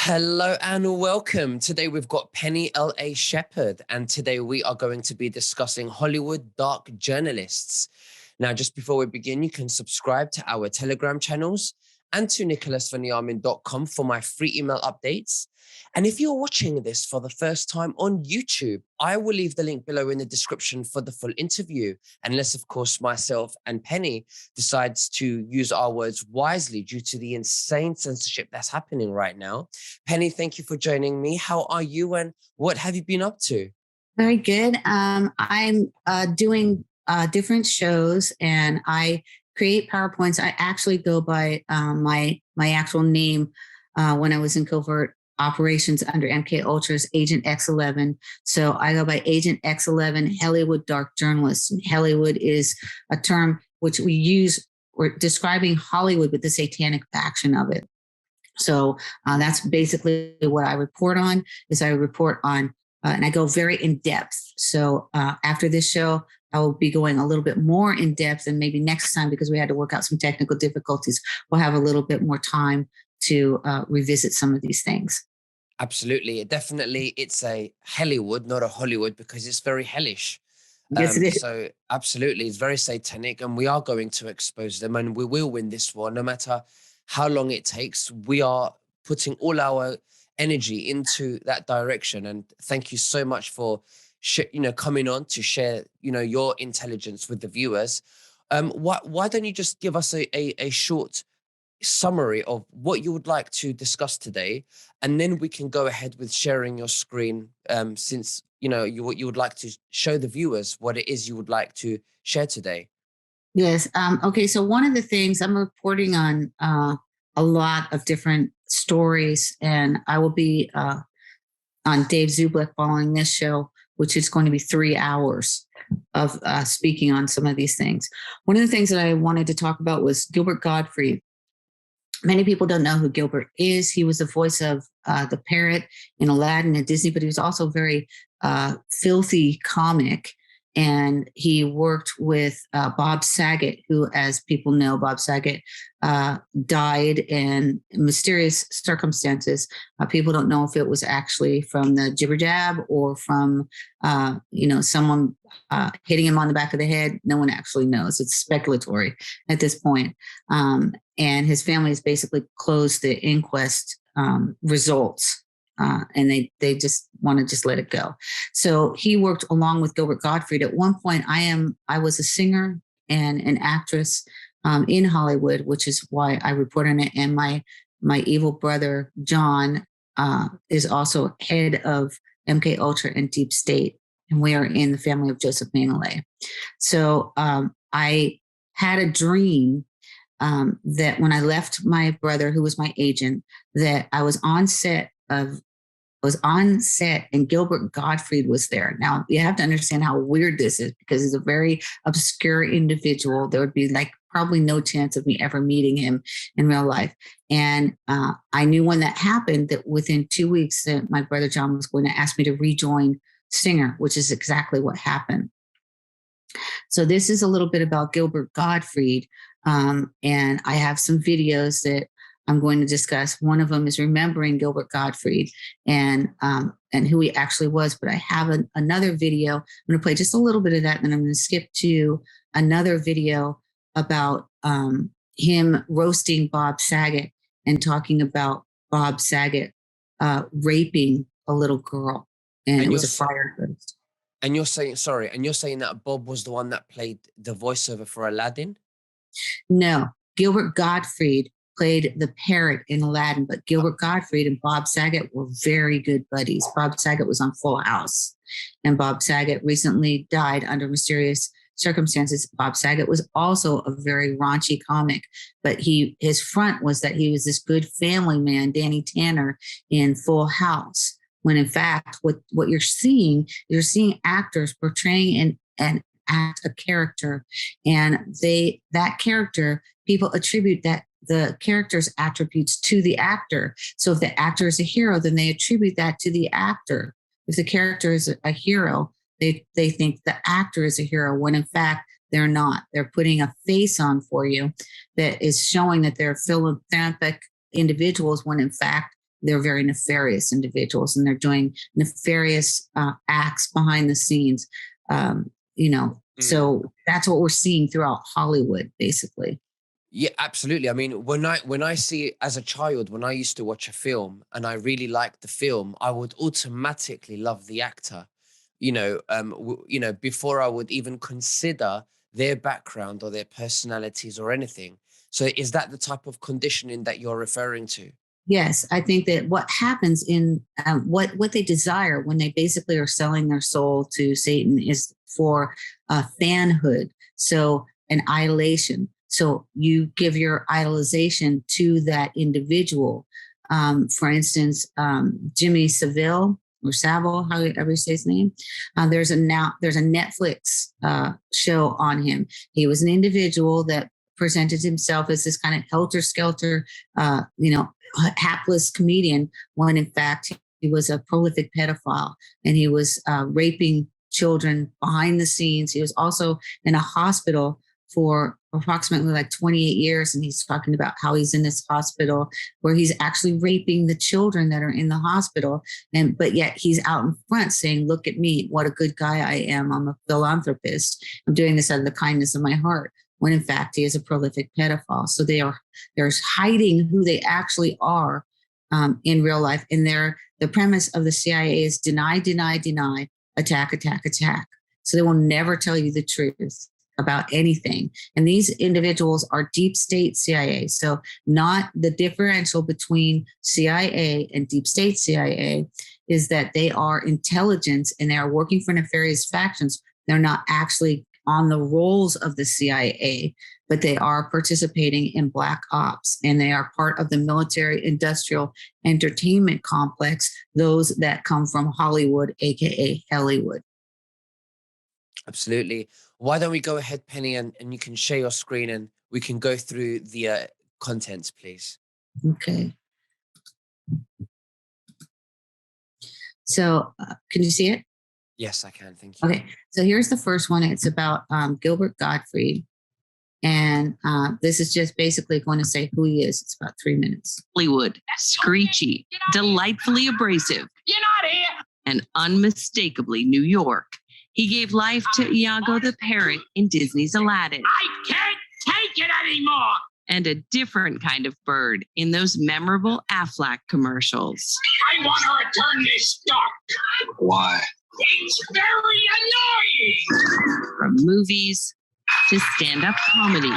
Hello and welcome. Today we've got Penny L.A. Shepard, and today we are going to be discussing Hollywood dark journalists. Now, just before we begin, you can subscribe to our Telegram channels and to nicholasveniamin.com for my free email updates. And if you're watching this for the first time on YouTube, I will leave the link below in the description for the full interview, unless, of course, myself and Penny decides to use our words wisely due to the insane censorship that's happening right now. Penny, thank you for joining me. How are you and what have you been up to? Very good. I'm doing different shows, and I create PowerPoints. I actually go by my actual name when I was in covert operations under MK Ultra's Agent X11. So I go by Agent X11, Hollywood dark journalist. And Hollywood is a term which we use. We're describing Hollywood with the satanic faction of it. So that's basically what I report on. I report on and I go very in depth. So after this show, I will be going a little bit more in depth, and maybe next time, because we had to work out some technical difficulties, we'll have a little bit more time to revisit some of these things. Absolutely. It's a Hollywood, not a Hollywood, because it's very hellish. Yes, it is. So absolutely, it's very satanic, and we are going to expose them, and we will win this war, no matter how long it takes. We are putting all our energy into that direction. And thank you so much for coming on to share your intelligence with the viewers. Why don't you just give us a short summary of what you would like to discuss today, and then we can go ahead with sharing your screen, since you would like to show the viewers what it is you would like to share today. Yes. Okay. So one of the things I'm reporting on a lot of different stories, and I will be on Dave Zublik following this show, which is going to be 3 hours of speaking on some of these things. One of the things that I wanted to talk about was Gilbert Gottfried. Many people don't know who Gilbert is. He was the voice of the parrot in Aladdin and Disney, but he was also very filthy comic. And he worked with Bob Saget, who, as people know, Bob Saget died in mysterious circumstances. People don't know if it was actually from the jibber jab or from, someone hitting him on the back of the head. No one actually knows. It's speculatory at this point. And his family has basically closed the inquest results. And they just want to just let it go. So he worked along with Gilbert Gottfried. At one point, I was a singer and an actress in Hollywood, which is why I report on it. And my evil brother John is also head of MK Ultra and Deep State, and we are in the family of Joseph Mengele. So I had a dream that when I left my brother, who was my agent, that I was on set and Gilbert Gottfried was there. Now, you have to understand how weird this is, because he's a very obscure individual. There would be probably no chance of me ever meeting him in real life. And I knew when that happened that within 2 weeks that my brother John was going to ask me to rejoin Singer, which is exactly what happened. So this is a little bit about Gilbert Gottfried. And I have some videos that I'm going to discuss. One of them is remembering Gilbert Gottfried and who he actually was. But I have another video. I'm going to play just a little bit of that, and then I'm going to skip to another video about him roasting Bob Saget and talking about Bob Saget raping a little girl, and it was a fire ghost. And you're saying that Bob was the one that played the voiceover for Aladdin? No, Gilbert Gottfried played the parrot in Aladdin, but Gilbert Gottfried and Bob Saget were very good buddies. Bob Saget was on Full House, and Bob Saget recently died under mysterious circumstances. Bob Saget was also a very raunchy comic, but his front was that he was this good family man, Danny Tanner, in Full House. When in fact, what you're seeing actors portraying and act a character, and that character, people attribute that the character's attributes to the actor. So if the actor is a hero, then they attribute that to the actor. If the character is a hero, they think the actor is a hero, when in fact they're not. They're putting a face on for you that is showing that they're philanthropic individuals, when in fact they're very nefarious individuals, and they're doing nefarious acts behind the scenes. So that's what we're seeing throughout Hollywood, basically. Yeah, absolutely. I mean, when I see as a child, when I used to watch a film and I really liked the film, I would automatically love the actor. Before I would even consider their background or their personalities or anything. So, is that the type of conditioning that you're referring to? Yes, I think that what happens in what they desire when they basically are selling their soul to Satan is for fanhood, so an idolation. So you give your idolization to that individual. For instance, Jimmy Savile or Savile, however you say his name. There's a Netflix show on him. He was an individual that presented himself as this kind of helter-skelter, hapless comedian, when in fact he was a prolific pedophile, and he was raping children behind the scenes. He was also in a hospital for approximately like 28 years. And he's talking about how he's in this hospital where he's actually raping the children that are in the hospital. But yet he's out in front saying, look at me, what a good guy I am. I'm a philanthropist. I'm doing this out of the kindness of my heart. When in fact he is a prolific pedophile. So they're hiding who they actually are in real life. And the premise of the CIA is deny, deny, deny, attack, attack, attack. So they will never tell you the truth about anything. And these individuals are deep state CIA. So not the differential between CIA and deep state CIA is that they are intelligence and they are working for nefarious factions. They're not actually on the rolls of the CIA, but they are participating in black ops, and they are part of the military industrial entertainment complex, those that come from Hollywood, aka Hollywood. Absolutely. Why don't we go ahead, Penny, and you can share your screen and we can go through the contents, please. Okay. So can you see it? Yes, I can. Thank you. Okay. So here's the first one. It's about Gilbert Gottfried. And this is just basically going to say who he is. It's about 3 minutes. Hollywood, screechy, delightfully abrasive, You're not here. and unmistakably New York. He gave life to Iago the parrot in Disney's Aladdin, I can't take it anymore. and a different kind of bird in those memorable Aflac commercials. I want to return this stock. Why? It's very annoying. From movies to stand-up comedy,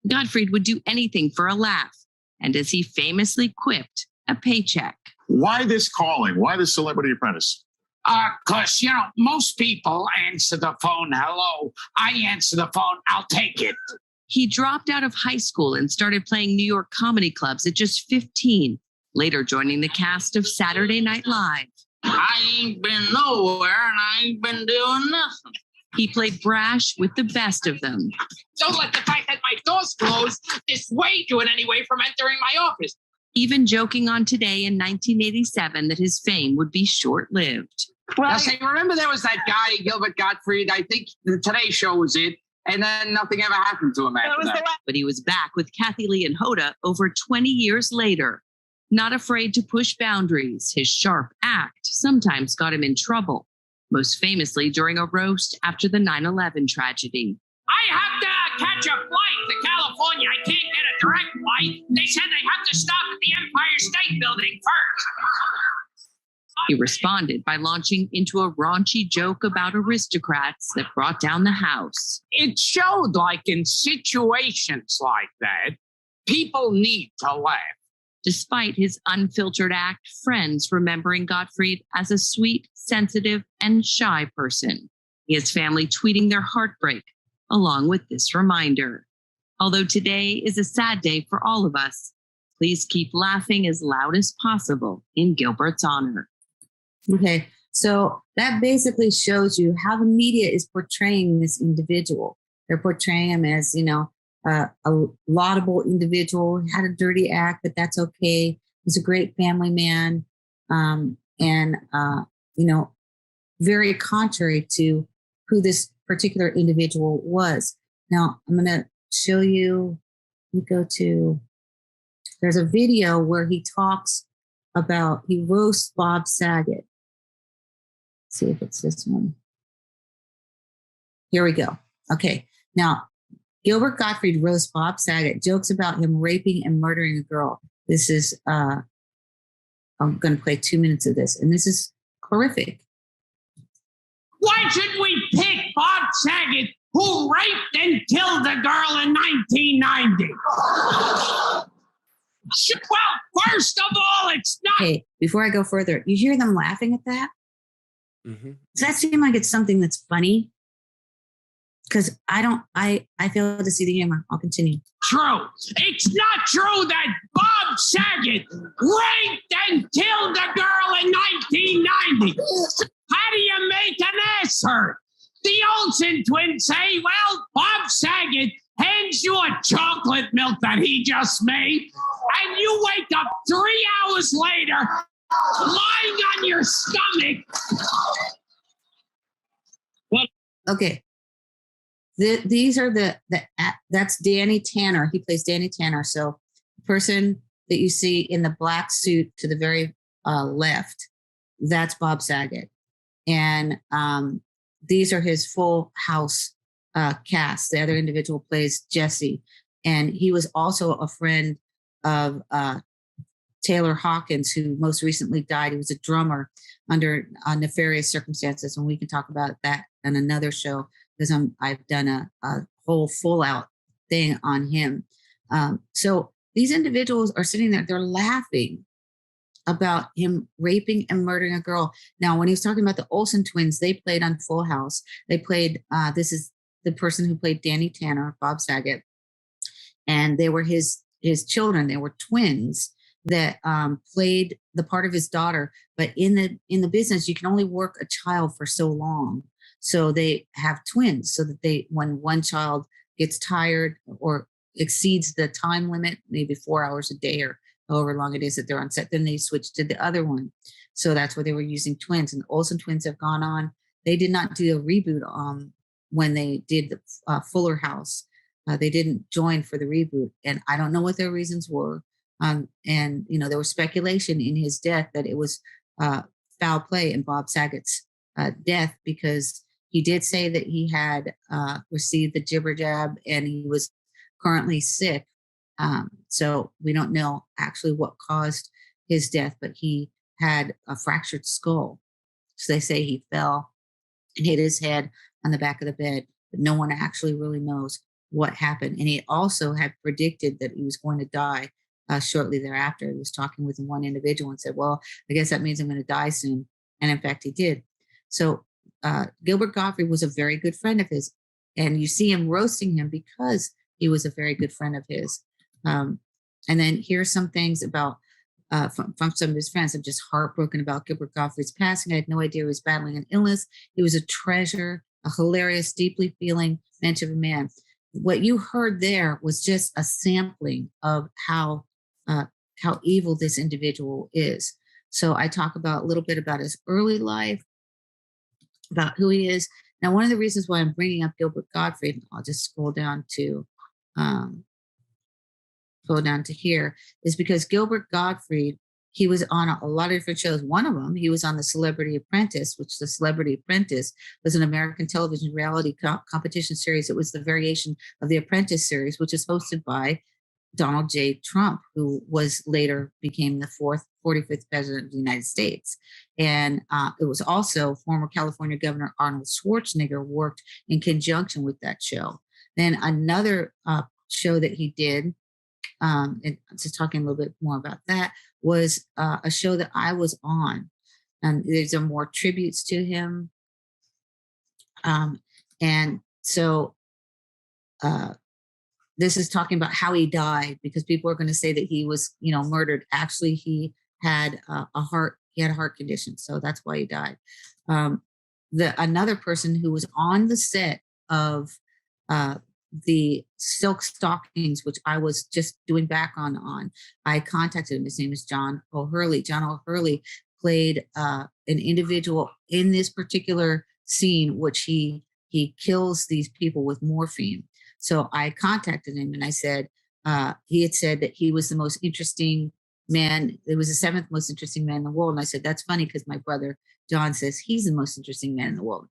Gottfried would do anything for a laugh, and as he famously quipped, a paycheck. Why this calling? Why the Celebrity Apprentice? Because, most people answer the phone, hello. I answer the phone, I'll take it. He dropped out of high school and started playing New York comedy clubs at just 15, later joining the cast of Saturday Night Live. I ain't been nowhere and I ain't been doing nothing. He played brash with the best of them. Don't let the fact that my door's closed dissuade you in any way from entering my office. Even joking on Today in 1987 that his fame would be short-lived. Now, say, remember there was that guy, Gilbert Gottfried? I think the Today Show was it. And then nothing ever happened to him after that. But he was back with Kathy Lee and Hoda over 20 years later. Not afraid to push boundaries, his sharp act sometimes got him in trouble, most famously during a roast after the 9/11 tragedy. I have to catch a flight to California. I can't get a direct flight. They said they have to stop at the Empire State Building first. He responded by launching into a raunchy joke about aristocrats that brought down the house. It showed like in situations like that, people need to laugh. Despite his unfiltered act, friends remembering Gottfried as a sweet, sensitive, and shy person. His family tweeting their heartbreak, along with this reminder. Although today is a sad day for all of us, please keep laughing as loud as possible in Gilbert's honor. Okay, so that basically shows you how the media is portraying this individual. They're portraying him as, a laudable individual, had a dirty act, but that's okay. He's a great family man, very contrary to who this particular individual was. Now, I'm going to show you, there's a video where he talks about, he roasts Bob Saget. Let's see if it's this one. Here we go. Okay. Now, Gilbert Gottfried roasts Bob Saget, jokes about him raping and murdering a girl. This is, I'm going to play 2 minutes of this, and this is horrific. Why should we pick Bob Saget, who raped and killed a girl in 1990? Well, first of all, it's not. Okay, before I go further, you hear them laughing at that? Mm-hmm. Does that seem like it's something that's funny? Because I fail to see the humor. I'll continue. True. It's not true that Bob Saget raped and killed a girl in 1990. How do you make an ass hurt? The Olsen twins say, well, Bob Saget hands you a chocolate milk that he just made, and you wake up 3 hours later lying on your stomach. Okay. These are that's Danny Tanner. He plays Danny Tanner. So the person that you see in the black suit to the very left, that's Bob Saget. And these are his full house cast. The other individual plays Jesse. And he was also a friend of Taylor Hawkins, who most recently died. He was a drummer under nefarious circumstances. And we can talk about that in another show, because I've done a whole full out thing on him. So these individuals are sitting there, they're laughing about him raping and murdering a girl. Now, when he was talking about the Olsen twins, they played on Full House. They played, this is the person who played Danny Tanner, Bob Saget. And they were his children. They were twins that played the part of his daughter. But in the business, you can only work a child for so long. So they have twins so that when one child gets tired or exceeds the time limit, maybe 4 hours a day or however long it is that they're on set, then they switch to the other one. So that's where they were using twins. And the Olsen twins have gone on. They did not do a reboot when they did the Fuller House. They didn't join for the reboot. And I don't know what their reasons were. And, there was speculation in his death that it was foul play in Bob Saget's death, because he did say that he had received the jibber jab and he was currently sick. So we don't know actually what caused his death, but he had a fractured skull. So they say he fell and hit his head on the back of the bed, but no one actually really knows what happened. And he also had predicted that he was going to die shortly thereafter. He was talking with one individual and said, well, I guess that means I'm going to die soon. And in fact, he did. So Gilbert Gottfried was a very good friend of his. And you see him roasting him because he was a very good friend of his. And then here's some things about from some of his friends. I'm just heartbroken about Gilbert Gottfried's passing. I had no idea he was battling an illness. He was a treasure, a hilarious, deeply feeling mensch of a man. What you heard there was just a sampling of how evil this individual is. So I talk about a little bit about his early life, about who he is. Now, one of the reasons why I'm bringing up Gilbert Gottfried, I'll just scroll down to here, is because Gilbert Gottfried, he was on a lot of different shows. One of them, he was on The Celebrity Apprentice, which The Celebrity Apprentice was an American television reality competition series. It was the variation of The Apprentice series, which is hosted by Donald J. Trump, who later became the 45th president of the United States. And it was also former California Governor Arnold Schwarzenegger worked in conjunction with that show. Then another show that he did, and just talking a little bit more about that, was a show that I was on. And there's more tributes to him. And so this is talking about how he died, because people are going to say that he was, murdered. Actually, he had a heart condition. So that's why he died. Another person who was on the set of the Silk Stockings, which I was just doing back on, I contacted him. His name is John O'Hurley. John O'Hurley played an individual in this particular scene, which he kills these people with morphine. So I contacted him and I said, he had said that he was the most interesting man, it was the seventh most interesting man in the world. And I said, that's funny because my brother John says he's the most interesting man in the world.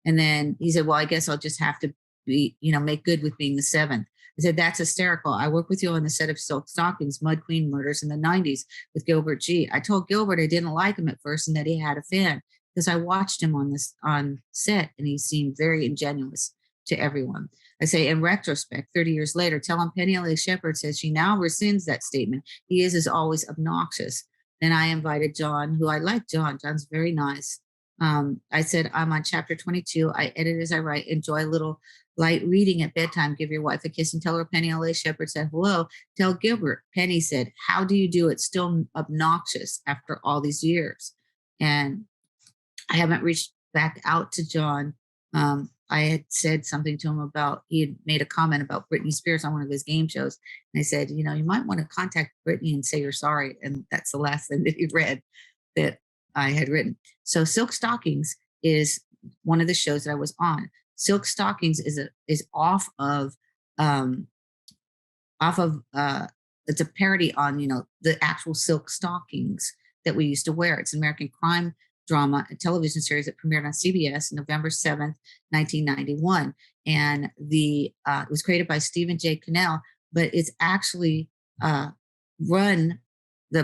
And then he said, well, I guess I'll just have to be, make good with being the seventh. I said, that's hysterical. I worked with you on the set of Silk Stockings, Mud Queen Murders in the 90s with Gilbert G. I told Gilbert I didn't like him at first and that he had a fan because I watched him on set and he seemed very ingenuous to everyone. I say, in retrospect, 30 years later, tell him Penny L.A. Shepard says she now rescinds that statement. He is, as always, obnoxious. Then I invited John, who I like John. John's very nice. I said, I'm on chapter 22. I edit as I write. Enjoy a little light reading at bedtime. Give your wife a kiss and tell her Penny L.A. Shepard said hello. Tell Gilbert. Penny said, how do you do it? Still obnoxious after all these years. And I haven't reached back out to John. I had said something to him about, he had made a comment about Britney Spears on one of his game shows. And I said, you might want to contact Britney and say you're sorry. And that's the last thing that he read that I had written. So Silk Stockings is one of the shows that I was on. Silk Stockings is off of it's a parody on, the actual silk stockings that we used to wear. It's an American crime drama, a television series that premiered on CBS November 7th, 1991. And it was created by Stephen J. Cannell, but it's actually the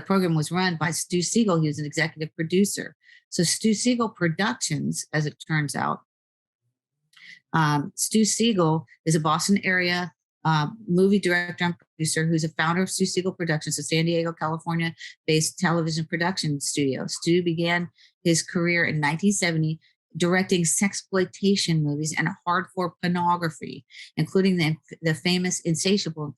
program was run by Stu Siegel. He was an executive producer. So Stu Siegel Productions, as it turns out, Stu Siegel is a Boston area movie director and producer who's a founder of Stu Siegel Productions, a San Diego, California-based television production studio. Stu began his career in 1970 directing sexploitation movies and hardcore pornography, including the famous Insatiable,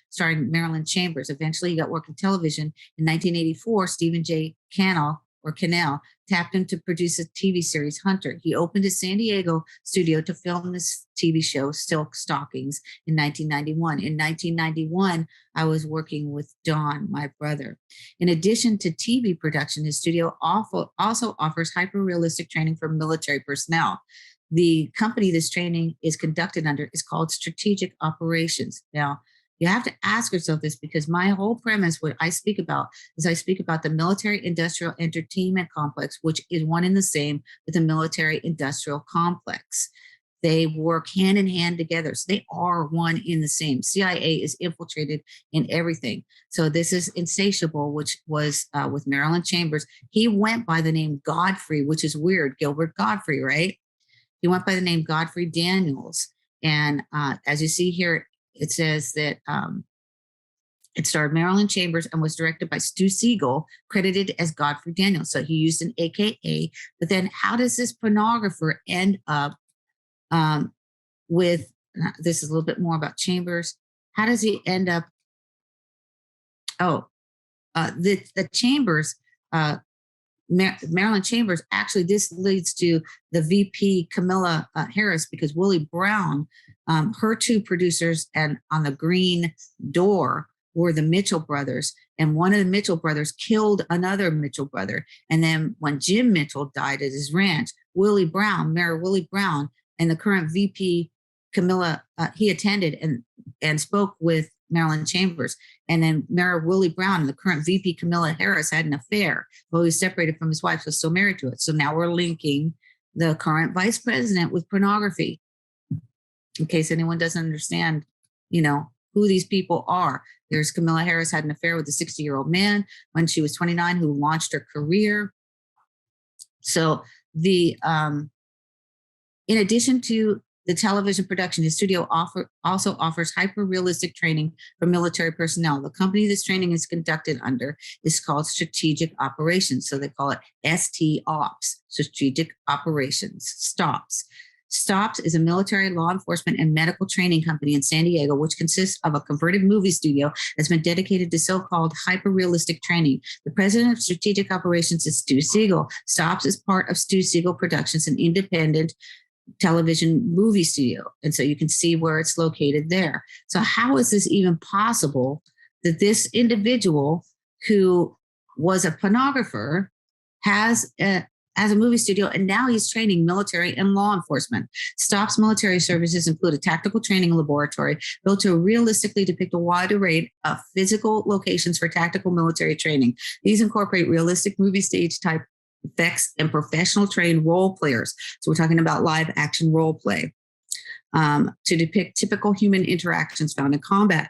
starring Marilyn Chambers. Eventually, he got work in television. In 1984, Stephen J. Cannell tapped him to produce a TV series, Hunter. He opened his San Diego studio to film this TV show, Silk Stockings, in 1991. In 1991, I was working with Don, my brother. In addition to TV production, his studio also offers hyper-realistic training for military personnel. The company this training is conducted under is called Strategic Operations. Now, you have to ask yourself this because my whole premise, what I speak about, is I speak about the military-industrial entertainment complex, which is one and the same with the military-industrial complex. They work hand in hand together. So they are one in the same. CIA is infiltrated in everything. So this is Insatiable, which was with Marilyn Chambers. He went by the name Godfrey, which is weird. Gilbert Godfrey, right? He went by the name Godfrey Daniels. And as you see here, it says that it starred Marilyn Chambers and was directed by Stu Siegel, credited as Godfrey Daniels. So he used an AKA. But then how does this pornographer end up with, this is a little bit more about Chambers. How does he end up? The Chambers, Marilyn Chambers, actually, this leads to the VP Camilla Harris, because Willie Brown, her two producers and on the green door were the Mitchell brothers. And one of the Mitchell brothers killed another Mitchell brother. And then when Jim Mitchell died at his ranch, Mayor Willie Brown, and the current VP Camilla, he attended and spoke with Marilyn Chambers. And then Mayor Willie Brown and the current VP Camilla Harris had an affair. Well, he was separated from his wife, was still married to it. So now we're linking the current vice president with pornography. In case anyone doesn't understand, who these people are. There's Camilla Harris had an affair with a 60-year-old man when she was 29 who launched her career. So in addition to the television production, his studio also offers hyper-realistic training for military personnel. The company this training is conducted under is called Strategic Operations. So they call it ST-Ops, Strategic Operations, STOPS. STOPS is a military, law enforcement, and medical training company in San Diego, which consists of a converted movie studio that's been dedicated to so-called hyper-realistic training. The president of Strategic Operations is Stu Siegel. STOPS is part of Stu Siegel Productions, an independent television movie studio. And so you can see where it's located there. So how is this even possible that this individual who was a pornographer has has a movie studio, and now he's training military and law enforcement. STOP's military services include a tactical training laboratory built to realistically depict a wide array of physical locations for tactical military training. These incorporate realistic movie stage type effects and professional trained role players. So we're talking about live action role play to depict typical human interactions found in combat.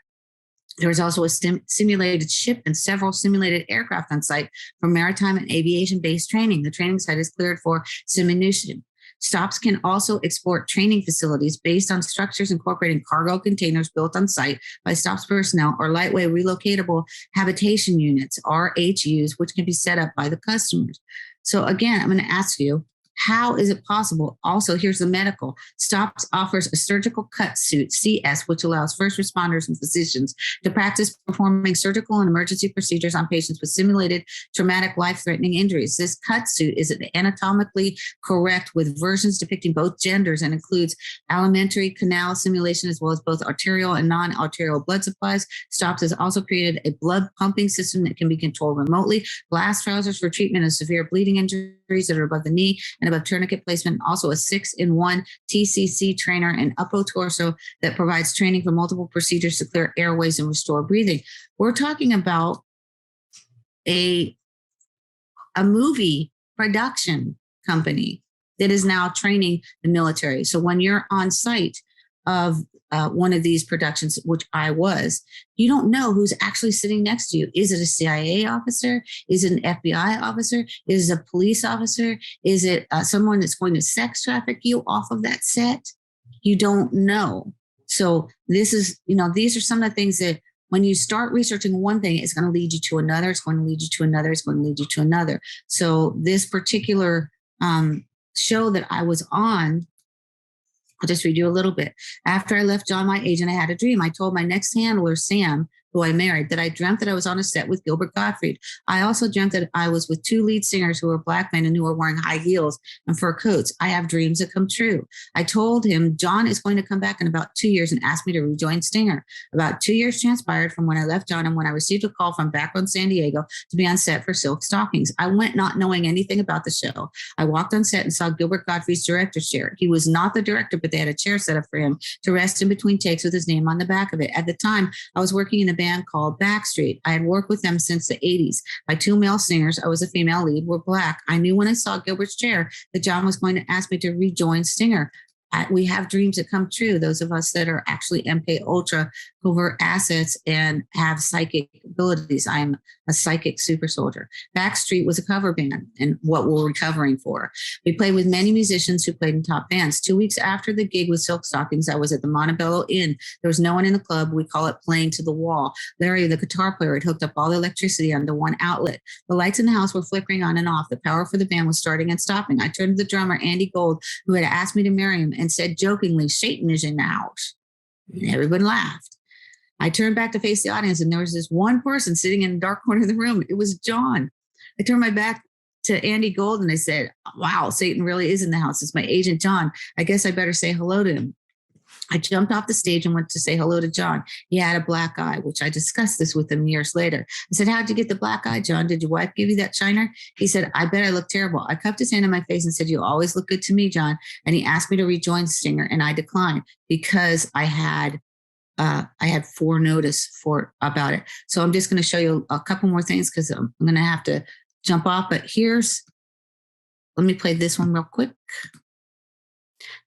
There was also a simulated ship and several simulated aircraft on site for maritime and aviation-based training. The training site is cleared for simulation. STOPs can also export training facilities based on structures incorporating cargo containers built on site by STOPs personnel or lightweight relocatable habitation units, RHUs, which can be set up by the customers. So again, I'm going to ask you, how is it possible? Also, here's the medical. STOPs offers a surgical cut suit, CS, which allows first responders and physicians to practice performing surgical and emergency procedures on patients with simulated traumatic life-threatening injuries. This cut suit is anatomically correct with versions depicting both genders and includes alimentary canal simulation as well as both arterial and non-arterial blood supplies. STOPs has also created a blood pumping system that can be controlled remotely, glass trousers for treatment of severe bleeding injuries that are above the knee and above tourniquet placement, also a 6-in-1 TCC trainer and upper torso that provides training for multiple procedures to clear airways and restore breathing. We're talking about a movie production company that is now training the military. So when you're on site of one of these productions, which I was, you don't know who's actually sitting next to you. Is it a CIA officer? Is it an FBI officer? Is it a police officer? Is it someone that's going to sex traffic you off of that set? You don't know. So this is, these are some of the things that when you start researching one thing, it's going to lead you to another. It's going to lead you to another. It's going to lead you to another. So this particular show that I was on, I'll just read you a little bit. After I left John, my agent, I had a dream. I told my next handler, Sam, who I married, that I dreamt that I was on a set with Gilbert Gottfried. I also dreamt that I was with two lead singers who were black men and who were wearing high heels and fur coats. I have dreams that come true. I told him John is going to come back in about 2 years and ask me to rejoin Stinger. About 2 years transpired from when I left John and when I received a call from back on San Diego to be on set for Silk Stockings. I went not knowing anything about the show. I walked on set and saw Gilbert Gottfried's director's chair. He was not the director, but they had a chair set up for him to rest in between takes with his name on the back of it. At the time, I was working in a band called Backstreet. I had worked with them since the 80s. My two male singers, I was a female lead, were black. I knew when I saw Gilbert's chair that John was going to ask me to rejoin Stinger. We have dreams that come true. Those of us that are actually MK Ultra covert assets and have psychic abilities. I am a psychic super soldier. Backstreet was a cover band and what we're recovering for. We played with many musicians who played in top bands. 2 weeks after the gig with Silk Stockings, I was at the Montebello Inn. There was no one in the club. We call it playing to the wall. Larry, the guitar player, had hooked up all the electricity onto one outlet. The lights in the house were flickering on and off. The power for the band was starting and stopping. I turned to the drummer, Andy Gold, who had asked me to marry him, and said jokingly, "Satan is in the house." And everyone laughed. I turned back to face the audience, and there was this one person sitting in the dark corner of the room. It was John. I turned my back to Andy Gold and I said, "Wow, Satan really is in the house. It's my agent, John. I guess I better say hello to him." I jumped off the stage and went to say hello to John. He had a black eye, which I discussed this with him years later. I said, "How'd you get the black eye, John? Did your wife give you that shiner?" He said, "I bet I look terrible." I cupped his hand in my face and said, "You always look good to me, John." And he asked me to rejoin Stinger, and I declined because I had foreknown about it. So I'm just going to show you a couple more things because I'm going to have to jump off. But let me play this one real quick.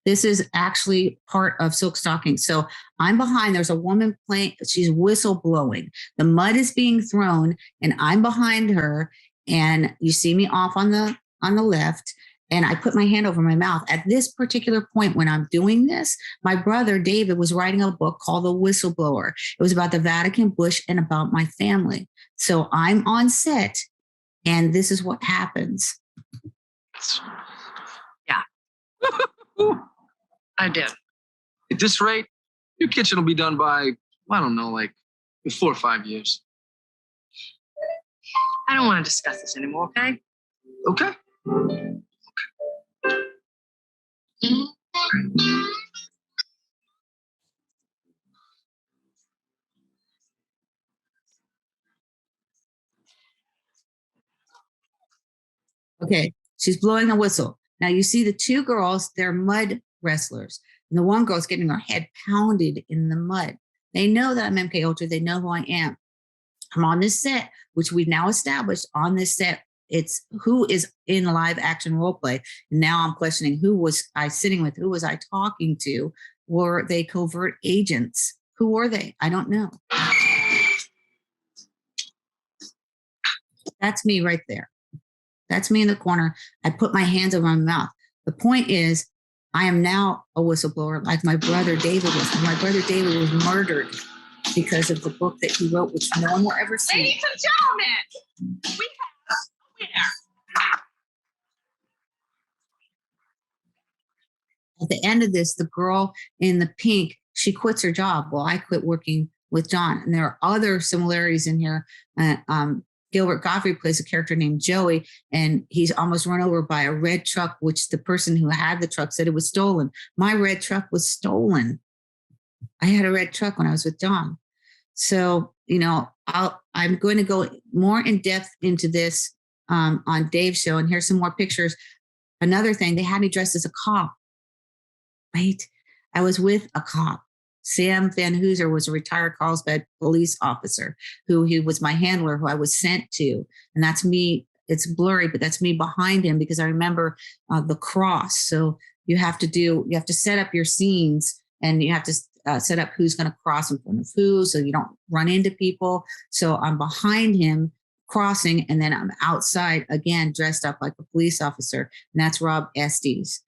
This is actually part of Silk Stockings. So I'm behind. There's a woman playing. She's whistle blowing. The mud is being thrown, and I'm behind her. And you see me off on the left. And I put my hand over my mouth. At this particular point, when I'm doing this, my brother, David, was writing a book called The Whistleblower. It was about the Vatican, Bush, and about my family. So I'm on set, and this is what happens. Yeah. I did. At this rate, your kitchen will be done by, I don't know, like 4 or 5 years. I don't want to discuss this anymore, okay? Okay. Okay, She's blowing the whistle. Now you see the two girls, they're mud wrestlers. And the one girl's getting her head pounded in the mud. They know that I'm MK Ultra. They know who I am. I'm on this set, which we've now established on this set. It's who is in live action role play. And now I'm questioning, who was I sitting with? Who was I talking to? Were they covert agents? Who were they? I don't know. That's me right there. That's me in the corner. I put my hands over my mouth. The point is, I am now a whistleblower like my brother David was. And my brother David was murdered because of the book that he wrote, which no one will ever see. Ladies and gentlemen, we have a winner. At the end of this, the girl in the pink, she quits her job. Well, I quit working with John. And there are other similarities in here. Gilbert Gottfried plays a character named Joey, and he's almost run over by a red truck, which the person who had the truck said it was stolen. My red truck was stolen. I had a red truck when I was with John. So, I'm going to go more in depth into this on Dave's show. And here's some more pictures. Another thing, they had me dressed as a cop, right? I was with a cop. Sam Van Hooser was a retired Carlsbad police officer he was my handler, who I was sent to. And that's me. It's blurry, but that's me behind him because I remember the cross. So you have to set up your scenes, and you have to set up who's going to cross in front of who, so you don't run into people. So I'm behind him crossing, and then I'm outside again, dressed up like a police officer. And that's Rob Estes.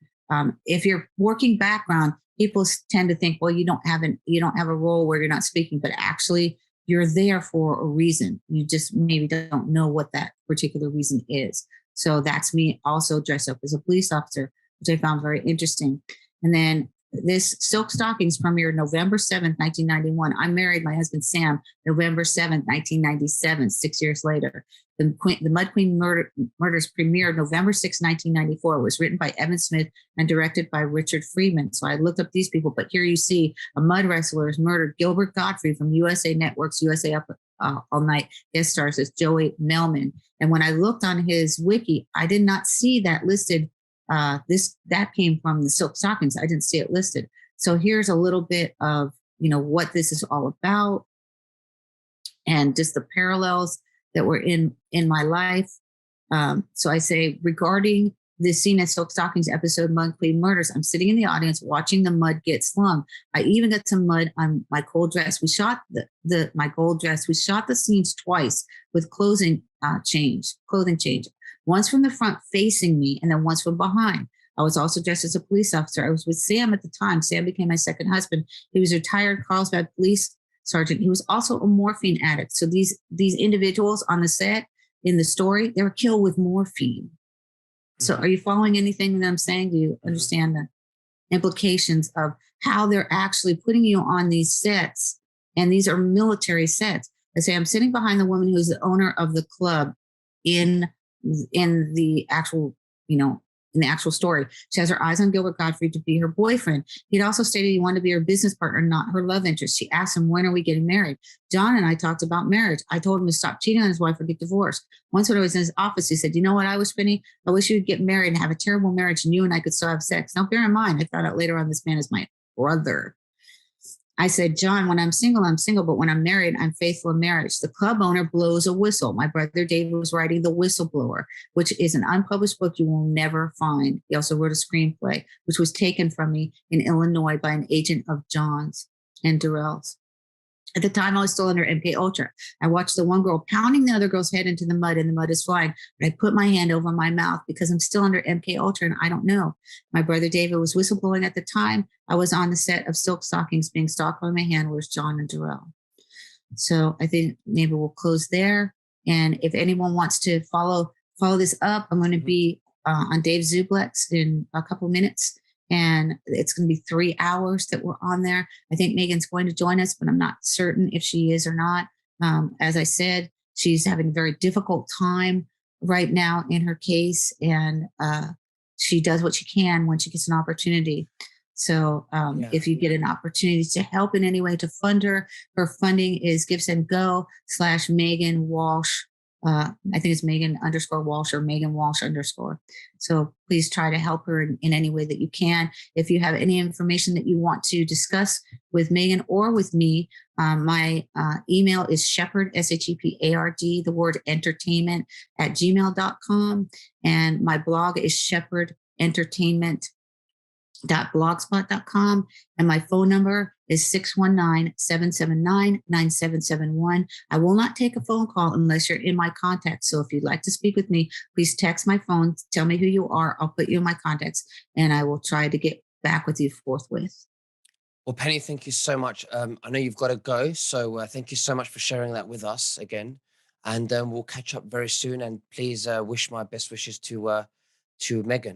If you're working background, people tend to think, well, you don't have a role where you're not speaking, but actually you're there for a reason. You just maybe don't know what that particular reason is. So that's me also dressed up as a police officer, which I found very interesting. And then this Silk Stockings premiered November 7th, 1991. I married my husband, Sam, November 7th, 1997, 6 years later. The Mud Queen Murders premiered November 6th, 1994. It was written by Evan Smith and directed by Richard Friedman. So I looked up these people, but here you see a mud wrestler is murdered. Gilbert Gottfried from USA Network's USA Up All Night guest stars as Joey Melman. And when I looked on his wiki, I did not see that listed. That came from the Silk Stockings. I didn't see it listed. So here's a little bit of, what this is all about, and just the parallels that were in my life. So I say, regarding this scene at Silk Stockings episode, Mud Queen Murders, I'm sitting in the audience watching the mud get slung. I even got some mud on my gold dress. We shot my gold dress. We shot the scenes twice with clothing change. Once from the front facing me, and then once from behind. I was also dressed as a police officer. I was with Sam at the time. Sam became my second husband. He was a retired Carlsbad police sergeant. He was also a morphine addict. So these individuals on the set in the story, they were killed with morphine. So are you following anything that I'm saying? Do you understand the implications of how they're actually putting you on these sets? And these are military sets. I say, I'm sitting behind the woman who's the owner of the club in the actual, in the actual story. She has her eyes on Gilbert Gottfried to be her boyfriend. He'd also stated he wanted to be her business partner, not her love interest. She asked him, when are we getting married? John and I talked about marriage. I told him to stop cheating on his wife or get divorced. Once when I was in his office, he said, you know what I wish, Penny? I wish you would get married and have a terrible marriage and you and I could still have sex. Now, bear in mind, I found out later on this man is my brother. I said, John, when I'm single, but when I'm married, I'm faithful in marriage. The club owner blows a whistle. My brother David was writing The Whistleblower, which is an unpublished book you will never find. He also wrote a screenplay, which was taken from me in Illinois by an agent of John's and Durrell's. At the time, I was still under MK Ultra. I watched the one girl pounding the other girl's head into the mud, and the mud is flying. But I put my hand over my mouth because I'm still under MK Ultra, and I don't know. My brother David was whistleblowing at the time. I was on the set of Silk Stockings being stalked by my handlers, John and Durrell. So I think maybe we'll close there. And if anyone wants to follow this up, I'm going to be on Dave Zublex in a couple of minutes. And it's going to be 3 hours that we're on there. I think Megan's going to join us, but I'm not certain if she is or not. As I said, she's having a very difficult time right now in her case, and she does what she can when she gets an opportunity. So if you get an opportunity to help in any way to fund her funding is GiveSendGo /Megan Walsh I think it's Megan_Walsh or Megan Walsh _. So please try to help her in any way that you can. If you have any information that you want to discuss with Megan or with me, my email is Shepard, Shepard, the word entertainment @gmail.com. And my blog is shepherd_entertainment.blogspot.com, and my phone number is 619-779-9771. I will not take a phone call unless you're in my contacts. So if you'd like to speak with me, please text my phone, tell me who you are. I'll put you in my contacts, and I will try to get back with you forthwith. Well, Penny, thank you so much. I know you've got to go, so thank you so much for sharing that with us again. And we'll catch up very soon. And please wish my best wishes to Megan.